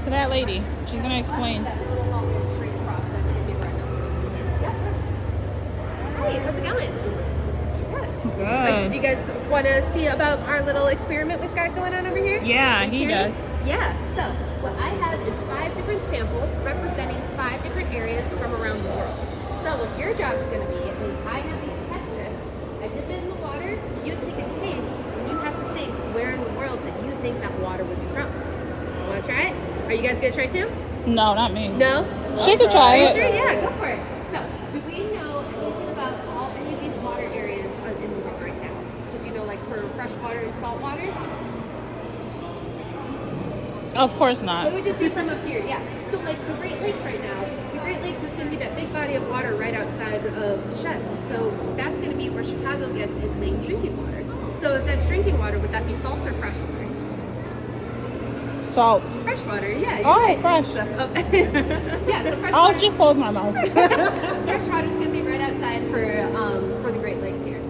to that lady. She's gonna explain. That little hallway straight across, that's gonna be where it goes. Yeah, of course. Hi, how's it going? Good. Good. Do you guys want to see about our little experiment we've got going on over here? Yeah, Are you he curious? does. Yeah, so what I have is 5 different samples representing 5 different areas from around the world. So what your job's going to be is I have these test strips, I dip it in the water, you take a taste, and you have to think where in the world that you think that water would be from. Want to try it? Are you guys going to try too? No, not me. No? She could try Are you it. sure? Yeah, go for it. So, do we know anything about any of these water areas in the world right now? So, do you know like for fresh water and salt water? Of course It not. would just be from up here, yeah. So, like the Great Lakes right now, the Great Lakes is going to be that big body of water right outside of Shedd. So, that's going to be where Chicago gets its main drinking water. So, if that's drinking water, would that be salt or fresh water? Salt. Fresh water, yeah. you're Oh, right. fresh. So, yeah, so fresh I'll water. just close my mouth. Fresh water is going to be right outside for the Great Lakes here.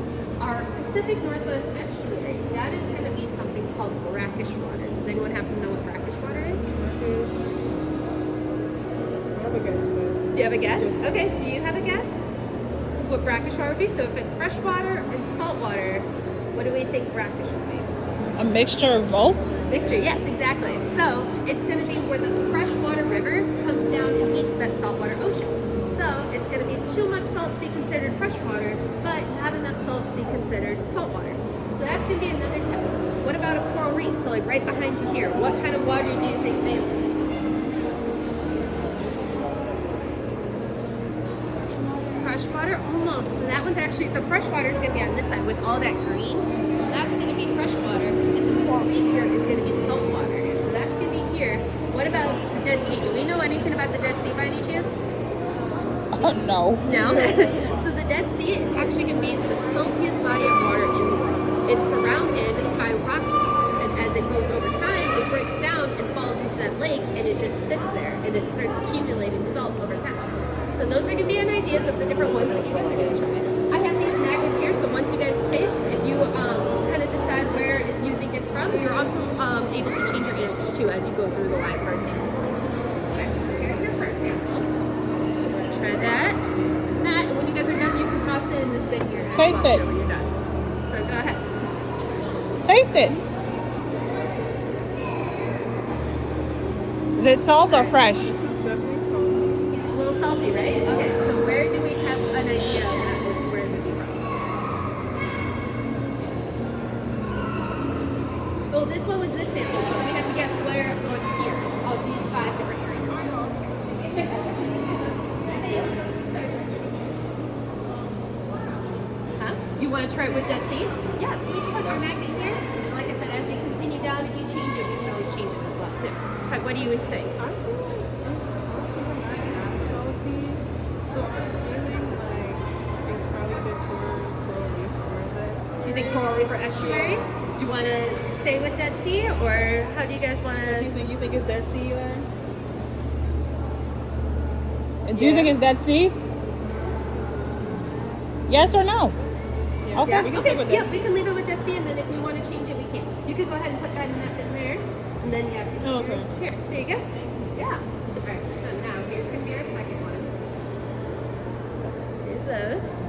Our Pacific Northwest estuary, that is going to be something called brackish water. Does anyone happen to know what brackish water is? I have a guess, but Do you have a guess? Okay, do you have a guess? What brackish water would be? So if it's fresh water and salt water, what do we think brackish would be? A mixture of both? Mixture, yes, exactly. So it's going to be where the freshwater river comes down and meets that saltwater ocean. So it's going to be too much salt to be considered freshwater, but not enough salt to be considered saltwater. So that's going to be another tip. What about a coral reef? So like right behind you here, what kind of water do you think they live in? Freshwater, almost. So that one's actually, the freshwater is going to be on this side with all that green. So that's going to be freshwater, and the coral reef here is going to be saltwater. So that's going to be here. What about the Dead Sea? Do we know anything about the Dead Sea by any chance? Oh, no. No? So the Dead Sea is actually going to be the saltiest body of water in the world. It's surrounded by rock streams, and as it goes over time, it breaks down and falls into that lake, and it just sits there, and it starts accumulating salt over time. So those are going to be an ideas of the different ones that you guys are going to try. I have these magnets here, so once you guys taste, if you kind of decide where you think it's from, you're also able to change your answers too as you go through the line for a tasting place. Okay, so here's your first sample. Try that. And that, and when you guys are done, you can toss it in this bin here. Taste it. When you're done. So go ahead. Taste it. Is it salt or fresh? this is definitely salty. A little salty, right? Okay, so where do we have an idea of where it would be from? Well, this one was this sample. We have to guess where on here of these 5 different areas. Huh? You want to try it with Dead Sea? Yeah, so we can put our magnet here. And like I said, as we continue down, if you change it, we can always change it as well too. What do you think? I feel like it's salty, but not as salty. So I'm feeling like it's probably the coral reef or this. You think coral reef or estuary? Do you want to stay with Dead Sea, or how do you guys want Do to? you think it's Dead Sea then? Do you think it's Dead Sea? Yes or no? Yeah. Okay. We can Okay. stay with Yeah, Dead we can leave it with Dead Sea, and then if we want to change it, we can. You could go ahead and put that in that bin there, and then yeah. Oh, okay. Here, there you go. Yeah. All right. So now here's gonna be our second one. Here's those.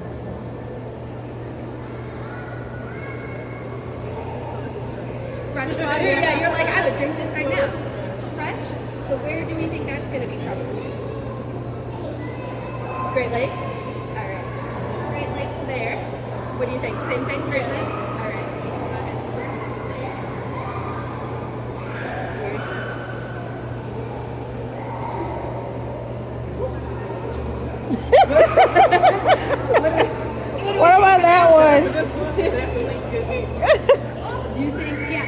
Fresh water? Yeah, you're like, I would drink this right now. Fresh? So where do we think that's going to be from? Great Lakes? Alright. So Great Lakes there. What do you think? Same thing? Great Lakes? Alright. So you can go ahead and put this in there. So here's those. What about that one? This one is definitely good. You think, yeah,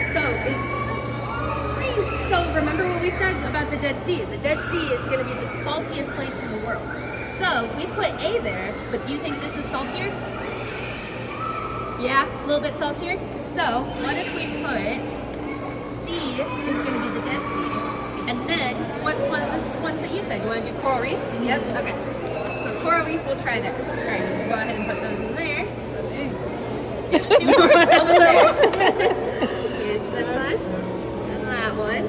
so remember what we said about the Dead Sea? The Dead Sea is going to be the saltiest place in the world. So we put A there, but do you think this is saltier? Yeah, a little bit saltier? So what if we put C is going to be the Dead Sea, and then what's one of the ones that you said? You want to do Coral Reef? Yep, okay. So Coral Reef we'll try there. Alright, you can go ahead and put those in there. Two more, almost there. Here's this one, and that one.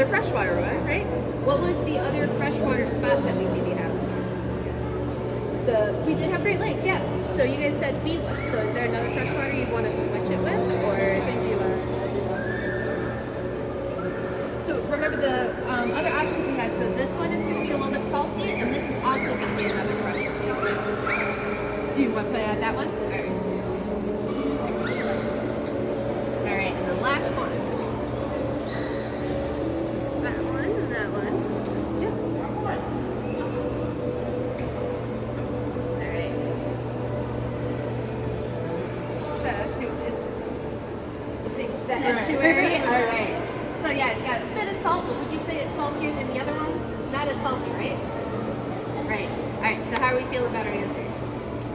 another freshwater one, right? What was the other freshwater spot that we maybe have? We did have Great Lakes, yeah. So you guys said B was. So is there another freshwater you'd want to switch it with, or? So remember the other options we had. So this one is going to be a little bit salty, and this is also going to be another freshwater. Do you want to play on that one? All right. All right, and the last one. It's that one and that one. Yep. All right. So, the estuary. All right. So yeah, it's got a bit of salt, but would you say it's saltier than the other ones? Not as salty, right? Right. All right. So how are we feeling about our answers?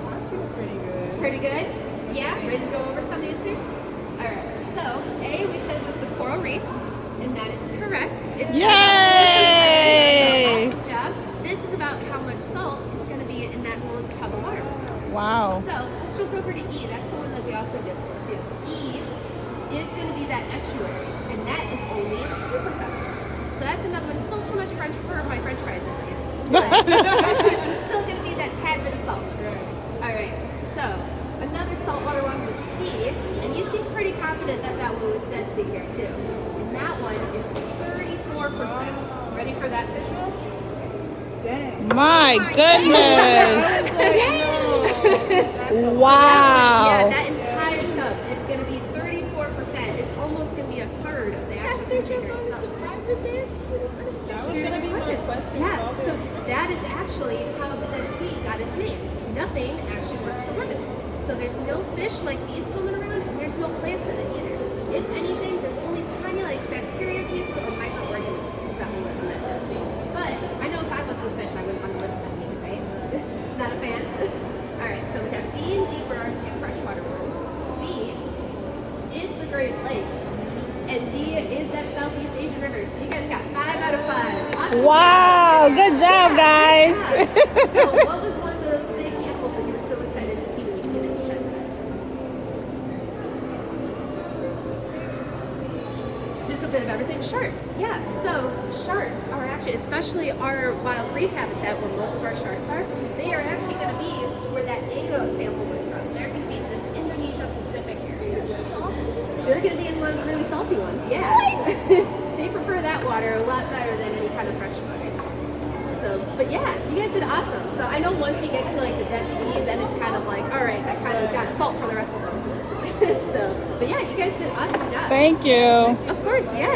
I feel pretty good. Pretty good? Yeah? Ready to go over some answers? Alright, so A we said was the coral reef, and that is correct. It's Yay! So awesome job. This is about how much salt is going to be in that little tub of water. Wow. So let's jump over to E. That's the one that we also just did too. E is going to be that estuary, and that is only 2% salt. So that's another one. Still too much French for my French fries at least. But still going to be that tad bit of salt. Alright, so another saltwater one was C, and you seem pretty confident that that one was Dead Sea here too. And that one is 34%. Ready for that visual? Dang. My goodness. Wow. Yeah, that entire tub, it's going to be 34%. It's almost going to be a third of the actual fish itself. That was gonna be my question. Yeah, so that is actually how the Dead Sea got its name. Nothing actually wants to live in it. So there's no fish like these swimming around, and there's no plants in it either. If anything, there's only tiny like bacteria pieces or microorganisms that will live in that Dead Sea. But I know if I was a fish, I wouldn't want to live in them either, right? Not a fan? Alright, so we have B and D for our two freshwater ones. B is the Great Lakes. And D is that Southeast Asian river. So you guys got 5 out of 5. Awesome. Wow. Good job, guys. So what was one of the big animals that you were so excited to see when you came into Shetland? Just a bit of everything. Sharks. Yeah. So sharks are actually, especially our wild reef habitat where most of our sharks are, they are actually going to be where that Ago sample was from. They're going to be in this Indonesia Pacific area. Salty? They're going to be in one of the really salty ones. Yeah. They prefer that water a lot better than any kind of fresh water. So, but yeah, you guys did awesome. So I know once you get to like the Dead Sea, then it's kind of like, all right, I kind of got salt for the rest of them. So, but yeah, you guys did awesome job. Thank you. Of course, yeah.